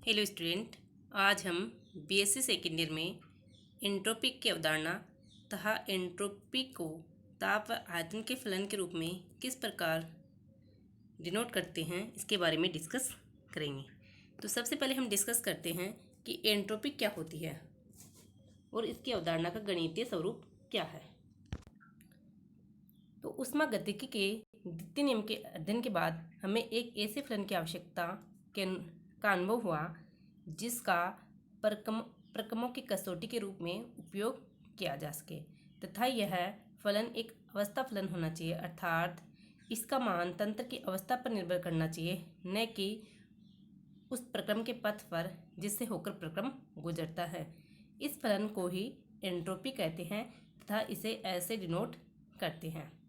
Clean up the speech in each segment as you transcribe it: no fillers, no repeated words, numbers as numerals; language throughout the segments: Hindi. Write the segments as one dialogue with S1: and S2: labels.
S1: हेलो स्टूडेंट, आज हम बीएससी सेकेंड ईयर में एंट्रोपी की अवधारणा तथा एंट्रोपी को ताप व आयतन के फलन के रूप में किस प्रकार डिनोट करते हैं इसके बारे में डिस्कस करेंगे। तो सबसे पहले हम डिस्कस करते हैं कि एंट्रोपी क्या होती है और इसकी अवधारणा का गणितीय स्वरूप क्या है। तो ऊष्मागतिकी के द्वितीय नियम के अध्ययन के बाद हमें एक ऐसे फलन की आवश्यकता का अनुभव हुआ जिसका प्रक्रमों की कसौटी के रूप में उपयोग किया जा सके तथा यह फलन एक अवस्था फलन होना चाहिए, अर्थात इसका मान तंत्र की अवस्था पर निर्भर करना चाहिए, न कि उस प्रक्रम के पथ पर जिससे होकर प्रक्रम गुजरता है। इस फलन को ही एंट्रोपी कहते हैं तथा इसे ऐसे डिनोट करते हैं।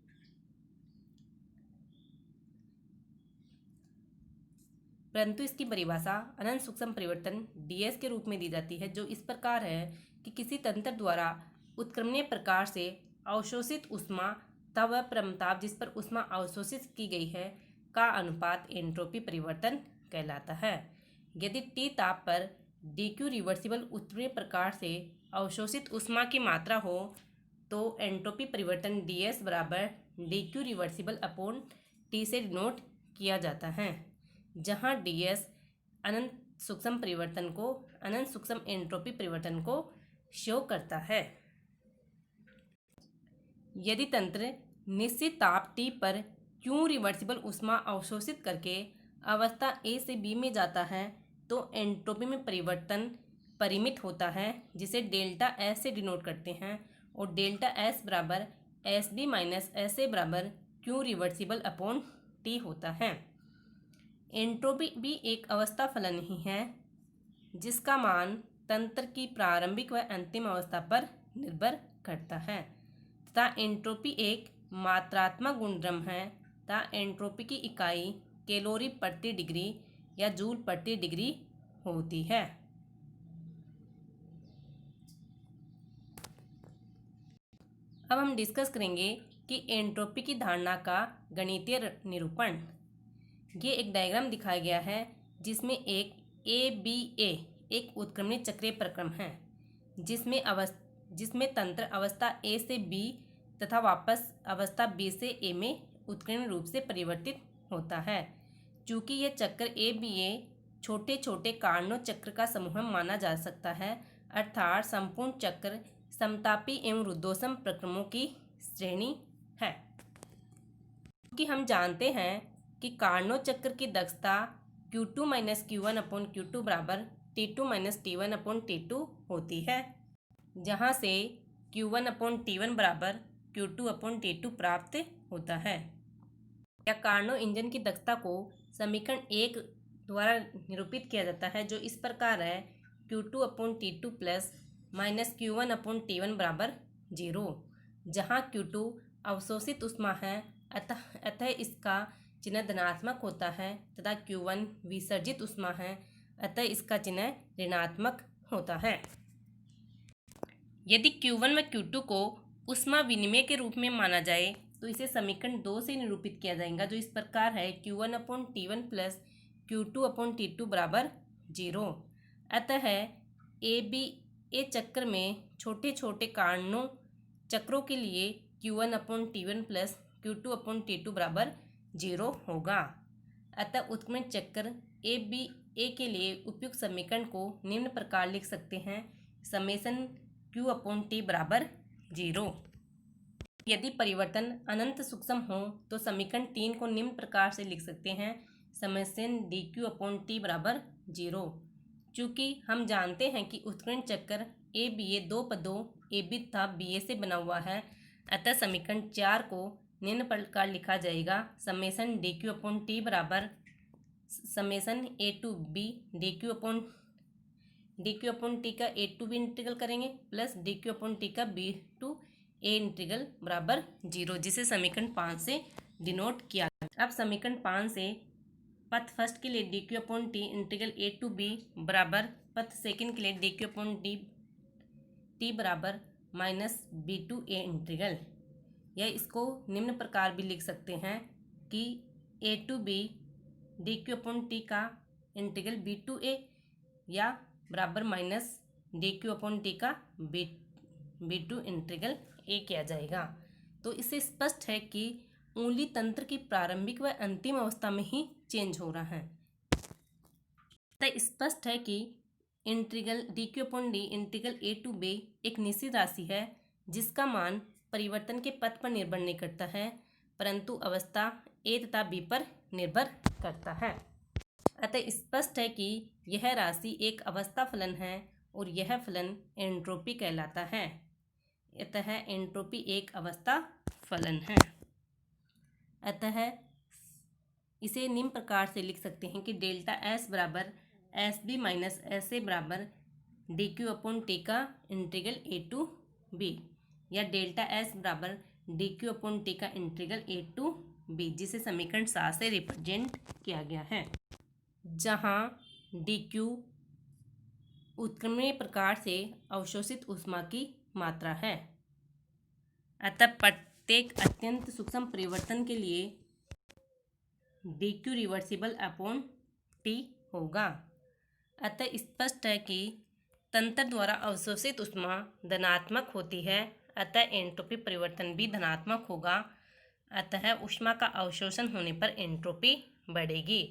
S1: परंतु इसकी परिभाषा अनंत सूक्ष्म परिवर्तन ds के रूप में दी जाती है, जो इस प्रकार है कि किसी तंत्र द्वारा उत्क्रमणीय प्रकार से अवशोषित ऊष्मा तथा वह परमताप जिस पर ऊष्मा अवशोषित की गई है का अनुपात एंट्रोपी परिवर्तन कहलाता है। यदि T ताप पर dq रिवर्सिबल उत्क्रमणीय प्रकार से अवशोषित ऊष्मा की मात्रा हो तो एंट्रोपी परिवर्तन ds बराबर dq रिवर्सिबल अपॉन T से डिनोट किया जाता है, जहाँ ds अनंत सूक्ष्म परिवर्तन को अनंत सूक्ष्म एंट्रोपी परिवर्तन को शो करता है। यदि तंत्र निश्चित ताप T पर Q रिवर्सिबल ऊष्मा अवशोषित करके अवस्था A से B में जाता है तो एंट्रोपी में परिवर्तन परिमित होता है, जिसे डेल्टा S से डिनोट करते हैं, और डेल्टा S बराबर SD माइनस SA बराबर Q रिवर्सिबल अपॉन T होता है। एंट्रोपी भी एक अवस्था फलन ही है जिसका मान तंत्र की प्रारंभिक व अंतिम अवस्था पर निर्भर करता है तथा एंट्रोपी एक मात्रात्मक गुणधर्म है तथा एंट्रोपी की इकाई कैलोरी प्रति डिग्री या जूल प्रति डिग्री होती है। अब हम डिस्कस करेंगे कि एंट्रोपी की धारणा का गणितीय निरूपण। ये एक डायग्राम दिखाया गया है जिसमें एक ABA एक उत्क्रमणीय चक्रीय प्रक्रम है जिसमें तंत्र अवस्था A से B तथा वापस अवस्था B से A में उत्क्रमणीय रूप से परिवर्तित होता है। चूँकि यह चक्र ABA छोटे छोटे कार्नो चक्र का समूह माना जा सकता है, अर्थात संपूर्ण चक्र समतापी एवं रुद्धोष्म प्रक्रमों की श्रेणी है। क्योंकि हम जानते हैं कि कार्नो चक्र की दक्षता Q2 minus Q1 upon Q2 बराबर T2 minus T1 upon T2 होती है, जहाँ से Q1 अपॉन T1 बराबर Q2 अपॉन T2 प्राप्त होता है। या कार्नो इंजन की दक्षता को समीकरण 1 द्वारा निरूपित किया जाता है, जो इस प्रकार है Q2 upon T2 plus minus Q1 upon T1 बराबर 0, जहाँ Q2 अवशोषित ऊष्मा है अतः इसका चिन्ह धनात्मक होता है तथा Q1 विसर्जित ऊष्मा है अतः इसका चिन्ह ऋणात्मक होता है। यदि Q1 व Q2 को ऊष्मा विनिमय के रूप में माना जाए तो इसे समीकरण 2 से निरूपित किया जाएगा, जो इस प्रकार है Q1 upon T1 plus Q2 upon T2 बराबर 0। अतः ABA चक्र में छोटे छोटे कार्नो चक्रों के लिए Q1 upon T1 plus Q2 upon T2 बराबर 0 होगा। अतः उत्क्रमण चक्र ABA के लिए उपयुक्त समीकरण को निम्न प्रकार लिख सकते हैं, समेसन Q अपॉन T बराबर 0। यदि परिवर्तन अनंत सूक्ष्म हो तो समीकरण 3 को निम्न प्रकार से लिख सकते हैं, समेसन DQ अपॉन T बराबर 0। चूँकि हम जानते हैं कि उत्क्रमण चक्र ABA दो पदों AB तथा BA से बना हुआ है, अतः समीकरण 4 को निम्न प्रकार लिखा जाएगा, समेसन DQ अपॉन T बराबर summation A to B DQ upon T का A टू B इंटीग्रल करेंगे प्लस DQ अपॉन T का B टू A इंटीग्रल बराबर 0, जिसे समीकरण 5 से डिनोट किया। अब समीकरण 5 से पथ फर्स्ट के लिए DQ upon T integral A to B बराबर पथ सेकंड के लिए DQ अपॉन T बराबर minus B to A integral, या इसको निम्न प्रकार भी लिख सकते हैं कि A to B DQ upon T का इंटीग्रल B टू A या बराबर minus d q upon t का B2 इंटीग्रल ए किया जाएगा। तो इससे स्पष्ट है कि ऊर्ली तंत्र की प्रारंभिक व अंतिम अवस्था में ही चेंज हो रहा है। तो स्पष्ट है कि integral d q upon d integral a to b एक निश्चित राशि है जिसका मान परिवर्तन के पथ पर निर्भर नहीं करता है, परंतु अवस्था ए तथा बी पर निर्भर करता है। अतः स्पष्ट है कि यह राशि एक अवस्था फलन है और यह फलन एंट्रोपी कहलाता है। अतः एंट्रोपी एक अवस्था फलन है। अतः इसे निम्न प्रकार से लिख सकते हैं कि डेल्टा एस बराबर s b minus s a बराबर डी क्यू अपॉन टी का इंटीग्रल ए टू बी, या डेल्टा एस बराबर डी क्यू अपॉन टी का इंटीग्रल ए टू बी, जिसे समीकरण 7 से रिप्रेजेंट किया गया है, जहाँ डी क्यू उत्क्रमणीय प्रकार से अवशोषित ऊष्मा की मात्रा है। अतः प्रत्येक अत्यंत सूक्ष्म परिवर्तन के लिए D Q reversible upon T होगा। अतः स्पष्ट है कि तंत्र द्वारा अवशोषित ऊष्मा धनात्मक होती है, अतः एंट्रोपी परिवर्तन भी धनात्मक होगा। अतः ऊष्मा का अवशोषण होने पर एंट्रोपी बढ़ेगी,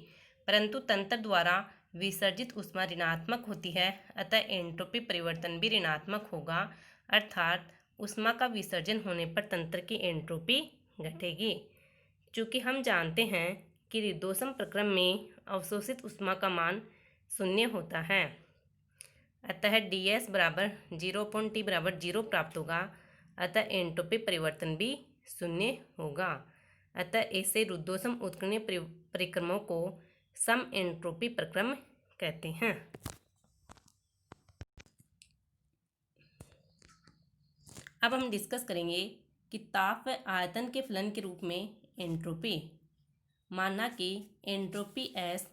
S1: परंतु तंत्र द्वारा विसर्जित ऊष्मा ऋणात्मक होती है, अतः एंट्रोपी परिवर्तन भी ऋणात्मक होगा। अर्थात ऊष्मा का विसर्जन होने पर तंत्र की एंट्रोपी घटेगी। चूँकि हम जानते हैं कि रुद्धोष्म प्रक्रम में अवशोषित ऊष्मा का मान 0 होता है, अतः ds बराबर 0.t बराबर 0 प्राप्त होगा, अतः एंट्रोपी परिवर्तन भी 0 होगा। अतः ऐसे रुद्धोष्म उत्कीर्णन परिक्रमों को सम एंट्रोपी प्रक्रम कहते हैं। अब हम डिस्कस करेंगे कि ताप व आयतन के फलन के रूप में एंट्रोपी। माना कि एंट्रोपी एस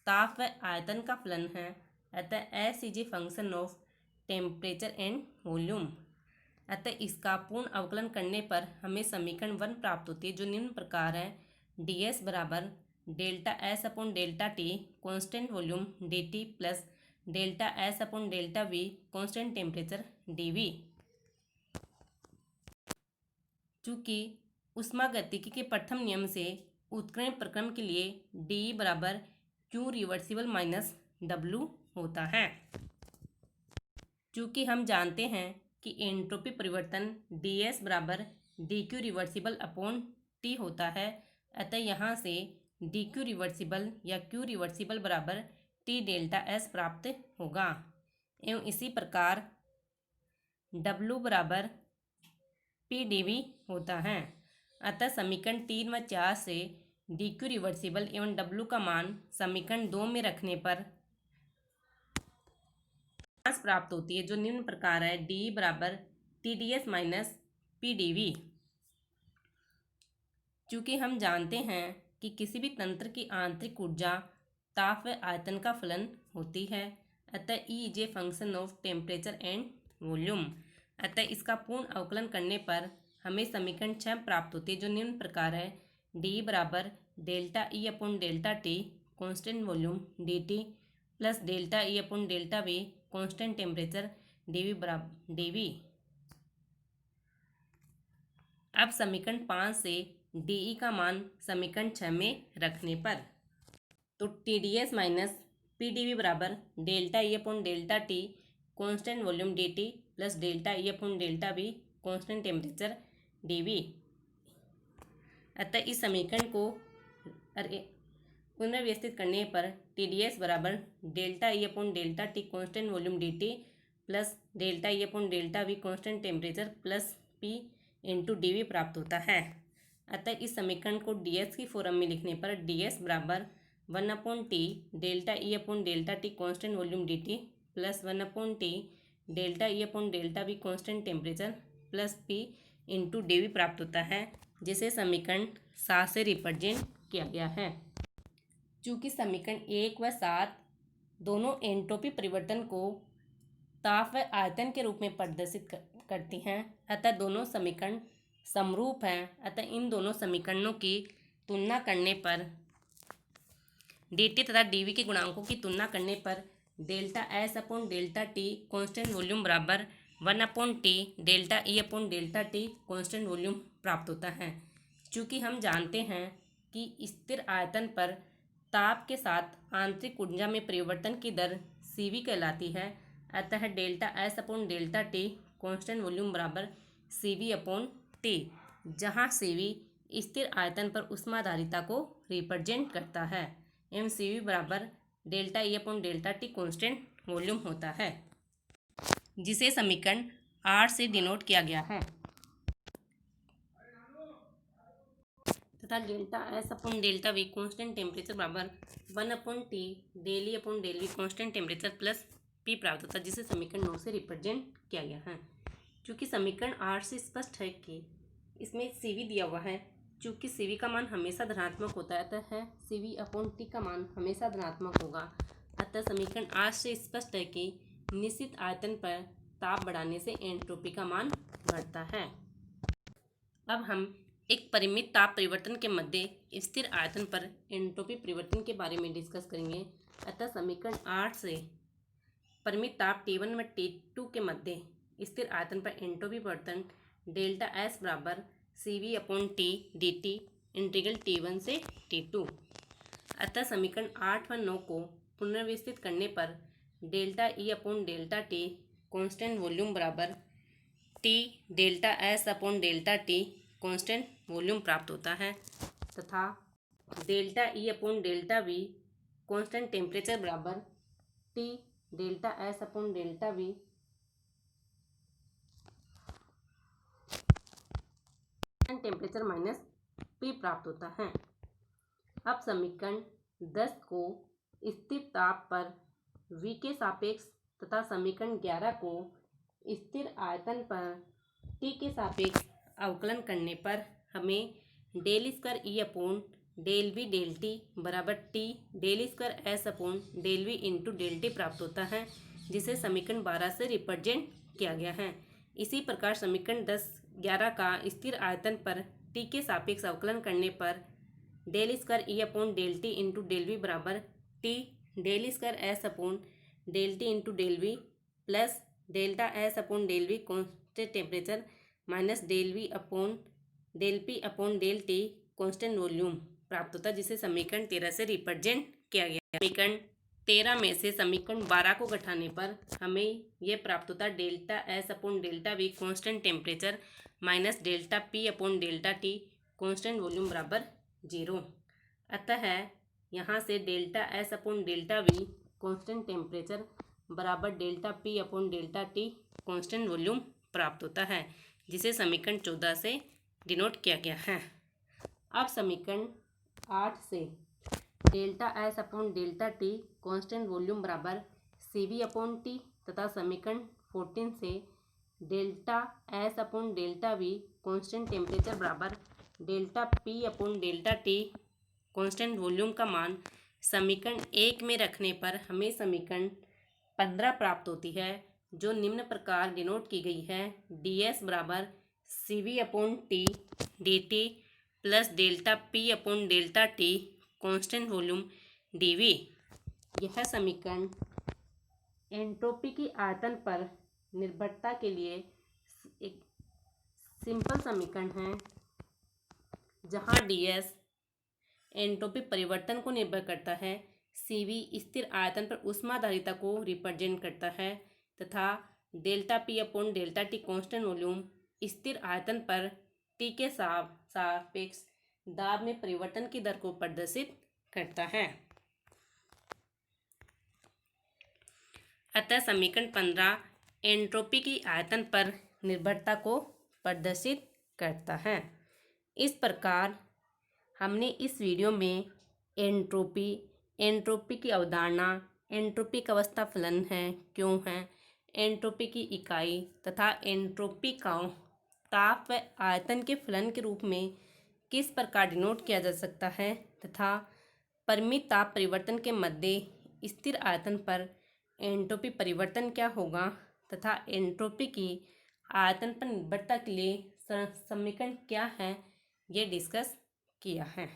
S1: ताप व आयतन का फलन है, अतः S is a function of temperature and volume. अतः इसका पूर्ण अवकलन करने पर हमें समीकरण 1 प्राप्त होती है, जो निम्न प्रकार है। डी एस बराबर delta S upon delta T constant volume D T plus delta S upon delta we constant temperature D v. चूँकि ऊष्मागतिकी के प्रथम नियम से उत्कीर्ण प्रक्रम के लिए डी बराबर क्यू रिवर्सिबल माइनस डब्लू होता है। चूँकि हम जानते हैं कि एंट्रोपी परिवर्तन डी एस बराबर d Q reversible upon T होता है, अतः यहाँ से डी क्यू रिवर्सिबल या क्यू रिवर्सिबल बराबर टी डेल्टा एस प्राप्त होगा, एवं इसी प्रकार डब्लू बराबर पी डी वी होता है। अतः समीकरण 3 व 4 से डी क्यू रिवर्सिबल एवं डब्लू का मान समीकरण 2 में रखने पर प्राप्त होती है, जो निम्न प्रकार है। डी बराबर t D S minus P D v. चूँकि हम जानते हैं कि किसी भी तंत्र की आंतरिक ऊर्जा ताप व आयतन का फलन होती है, अतः E is a function of temperature and volume. अतः इसका पूर्ण अवकलन करने पर हमें समीकरण 6 प्राप्त होती है, जो निम्न प्रकार है। डी बराबर delta E upon delta T constant volume D T plus delta E upon delta we constant temperature D we बराबर डी वी। अब समीकरण 5 से डी ई का मान समीकरण 6 में रखने पर तो T D S minus P D we बराबर delta E upon delta T constant volume D T plus delta E upon delta we constant temperature D V. अतः इस समीकरण को पुनर्व्यवस्थित करने पर टी डी एस बराबर delta E upon delta T constant volume D T plus delta E upon delta we constant temperature plus P into D we प्राप्त होता है। अतः इस समीकरण को डी एस की फॉर्म में लिखने पर डी एस बराबर 1 upon t delta E upon delta T constant volume D T plus 1 upon t delta E upon delta we constant temperature plus P into D we प्राप्त होता है, जिसे समीकरण 7 से रिप्रेजेंट किया गया है। चूँकि समीकरण 1 व 7 दोनों एंट्रोपी परिवर्तन को ताप व आयतन के रूप में प्रदर्शित करती हैं, अतः दोनों समीकरण समरूप हैं। अतः इन दोनों समीकरणों की तुलना करने पर डी टी तथा डी वी के गुणांकों की तुलना करने पर delta S upon delta T constant volume बराबर 1/T delta E upon delta T constant volume प्राप्त होता है। चूँकि हम जानते हैं कि स्थिर आयतन पर ताप के साथ आंतरिक ऊर्जा में परिवर्तन की दर CV कहलाती है, अतः delta S upon delta T constant volume बराबर CV अपॉन टी, जहाँ CV स्थिर आयतन पर ऊष्माधारिता को रिप्रेजेंट करता है एवं CV बराबर डेल्टा ई upon delta T constant volume होता है, जिसे समीकरण 8 से डिनोट किया गया है। तथा delta S upon delta we constant temperature बराबर 1/T del e upon del v constant temperature plus P प्राप्त होता है, जिसे समीकरण 9 से रिप्रेजेंट किया गया है। चूँकि समीकरण 8 से स्पष्ट है कि इसमें CV दिया हुआ है, चूँकि CV का मान हमेशा धनात्मक होता है, अतः CV अपॉन T का मान हमेशा धनात्मक होगा। अतः समीकरण 8 से स्पष्ट है कि निश्चित आयतन पर ताप बढ़ाने से एंट्रोपी का मान बढ़ता है। अब हम एक परिमित ताप परिवर्तन के मध्य स्थिर आयतन पर एंट्रोपी परिवर्तन के बारे में डिस्कस करेंगे। अतः समीकरण 8 से परिमित ताप T1 व T2 के मध्य स्थिर आयतन पर एंट्रोपी परिवर्तन डेल्टा एस बराबर CV upon T dt integral T1 से T2। अतः समीकरण 8 व 9 को पुनर्व्यवस्थित करने पर delta E upon delta T constant volume बराबर T delta S upon delta T constant volume प्राप्त होता है, तथा delta E upon delta we constant temperature बराबर T delta S upon delta we temperature minus P प्राप्त होता है। अब समीकरण 10 को स्थिर ताप पर V के सापेक्ष तथा समीकरण 11 को स्थिर आयतन पर T के सापेक्ष अवकलन करने पर हमें del square E upon del v del t बराबर T del square s upon del v into del t प्राप्त होता है, जिसे समीकरण 12 से रिप्रेजेंट किया गया है। इसी प्रकार समीकरण 11 का स्थिर आयतन पर T के सापेक्ष अवकलन करने पर del square E upon del t into del v बराबर T del square s upon del t into del v plus delta S upon del v constant temperature minus del v upon del p upon del t constant volume प्राप्त होता है, जिसे समीकरण 13 से रिप्रेजेंट किया गया। समीकरण 13 में से समीकरण 12 को घटाने पर हमें यह प्राप्त होता है delta S upon delta we constant temperature minus delta P upon delta T constant volume बराबर 0। अतः यहाँ से delta S upon delta we constant temperature बराबर delta P upon delta T constant volume प्राप्त होता है, जिसे समीकरण 14 से डिनोट किया गया है। अब समीकरण 8 से delta S upon delta T constant volume बराबर CV अपॉन टी तथा समीकरण 14 से delta S upon delta we constant temperature बराबर delta P upon delta T constant volume का मान समीकरण 1 में रखने पर हमें समीकरण 15 प्राप्त होती है, जो निम्न प्रकार डिनोट की गई है। DS बराबर CV upon T dt plus delta P upon delta T constant volume DV। यह समीकरण एंट्रोपी की आयतन पर निर्भरता के लिए एक सिंपल समीकरण है, जहाँ DS एंट्रोपी परिवर्तन को निर्भर करता है, CV स्थिर आयतन पर ऊष्माधारिता को रिप्रेजेंट करता है, तथा delta P upon delta T constant volume स्थिर आयतन पर T के सापेक्ष दाब में परिवर्तन की दर को प्रदर्शित करता है। अतः समीकरण 15 एंट्रोपी की आयतन पर निर्भरता को प्रदर्शित करता है। इस प्रकार हमने इस वीडियो में एंट्रोपी की अवधारणा, एंट्रोपी का अवस्था फलन है, क्यों है, एंट्रोपी की इकाई तथा एंट्रोपी का ताप व आयतन के फलन के रूप में किस प्रकार डिनोट किया जा सकता है, तथा परिमित ताप परिवर्तन के मध्य स्थिर आयतन पर एंट्रोपी परिवर्तन क्या होगा, तथा एंट्रोपी की आयतन पर निर्भरता के लिए समीकरण क्या है, ये डिस्कस किया है।